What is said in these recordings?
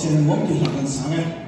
chen wong ti lakan sange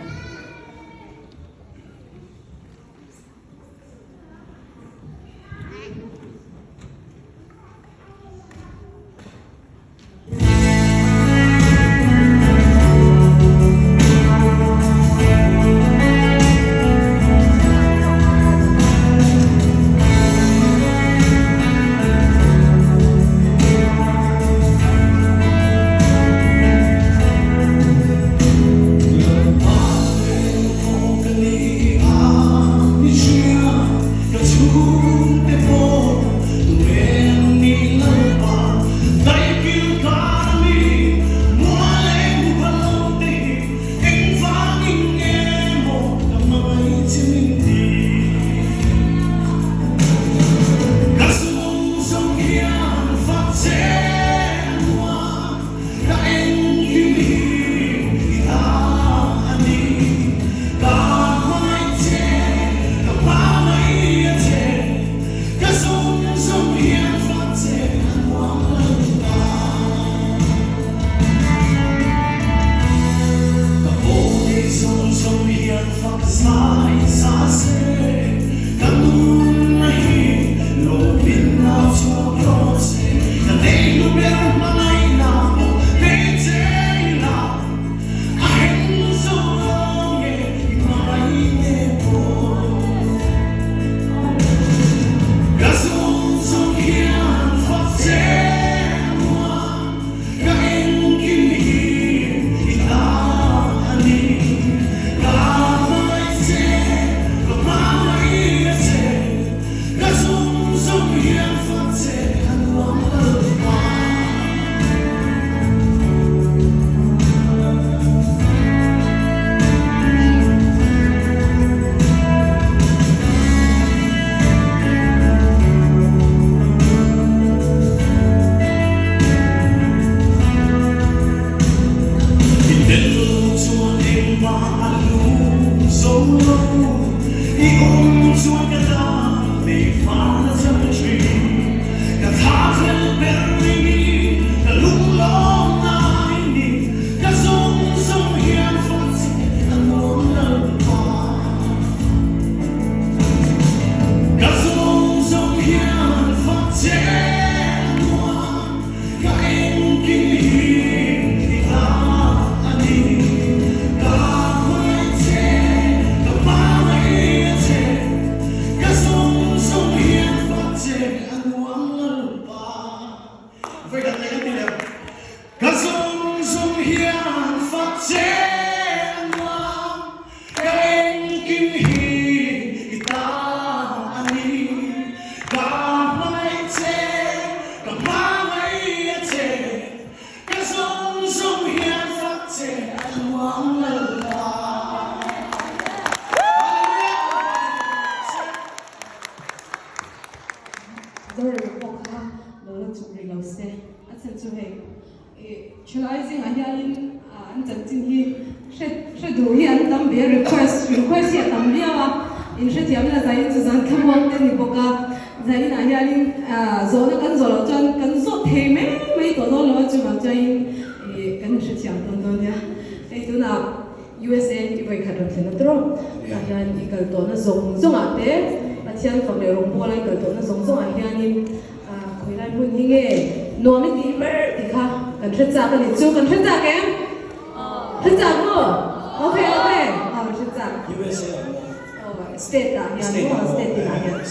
Rồi bọc ha lo lo chụp rồi lo xe anh xem cho hay realizing anh chẳng tin hi sẽ đủ hi anh tâm bia request hiện tâm bia wa in sẽ tiệm là giải cho rằng không mong tên đi bọc à giải anh rồi nó cần rồi lo chân cần rồi thêm mấy tổ đó lo cho mà cho anh cần sẽ tiệm đơn nha cái thứ nào USA thì phải khởi động thế nào đó anh đi cái tổ nó giống à thế Tiang from the Rompo like the Dona Song I hear him Kuila Munhinge no me di mer di kha kan thret cha kan chu kan thret cha kem thret cha ko okay thret cha USA state da ya no state da ya